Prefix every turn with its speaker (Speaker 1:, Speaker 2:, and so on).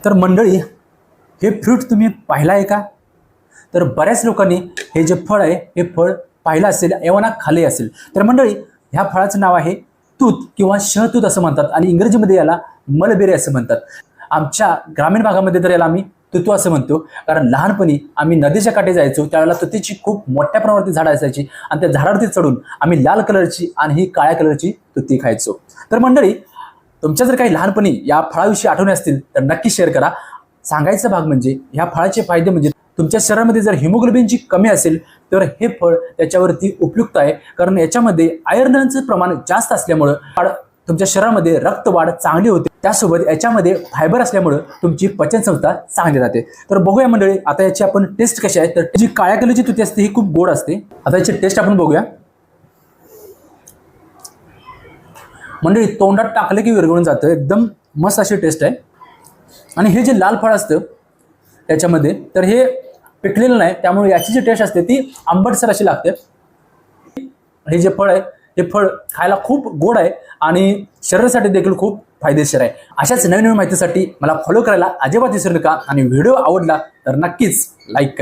Speaker 1: तर मंडळी, हे फ्रूट तुम्ही पाहिलं आहे का? तर बऱ्याच लोकांनी हे जे फळ आहे हे फळ पाहिलं असेल, एवढा खाल्ले असेल. तर मंडळी, ह्या फळाचं नाव आहे तूत किंवा शहतूत असं म्हणतात आणि इंग्रजीमध्ये याला मलबेरी असं म्हणतात. आमच्या ग्रामीण भागामध्ये तर याला आम्ही तुतू असं म्हणतो, कारण लहानपणी आम्ही नदीच्या काठी जायचो त्यावेळेला तुतीची खूप मोठ्या प्रमाणावरती झाडं असायची आणि त्या झाडावरती चढून आम्ही लाल कलरची आणि ही काळ्या कलरची तुती खायचो. तर मंडळी, तुमच्या जर काही लहानपणी या फळाविषयी आठवणी असतील तर नक्की शेअर करा. सांगायचा भाग म्हणजे ह्या फळाचे फायदे म्हणजे तुमच्या शरीरामध्ये जर हिमोग्लोबिनची कमी असेल तर हे फळ त्याच्यावरती उपयुक्त आहे, कारण याच्यामध्ये आयर्नचं प्रमाण जास्त असल्यामुळं तुमच्या शरीरामध्ये रक्तवाढ चांगली होते. त्यासोबत याच्यामध्ये फायबर असल्यामुळं तुमची पचनसंस्था चांगली राहते. तर बघूया मंडळी, आता याची आपण टेस्ट कशी आहे. तर जी काळ्या कलरची तुती असते ही खूप गोड असते. आता याची टेस्ट आपण बघूया. मंडळी, तोंडात टाकलं की विरघळून जातं, एकदम मस्त अशी टेस्ट आहे. आणि हे जे लाल फळ असतं त्याच्यामध्ये, तर हे पिकलेलं नाही, त्यामुळे याची जी टेस्ट असते ती आंबटसर अशी लागते. हे जे फळ आहे हे फळ खायला खूप गोड आहे आणि शरीरासाठी देखील खूप फायदेशीर आहे. अशाच नवीन नवीन माहितीसाठी मला फॉलो करायला अजिबात विसरू नका आणि व्हिडिओ आवडला तर नक्कीच लाईक करा.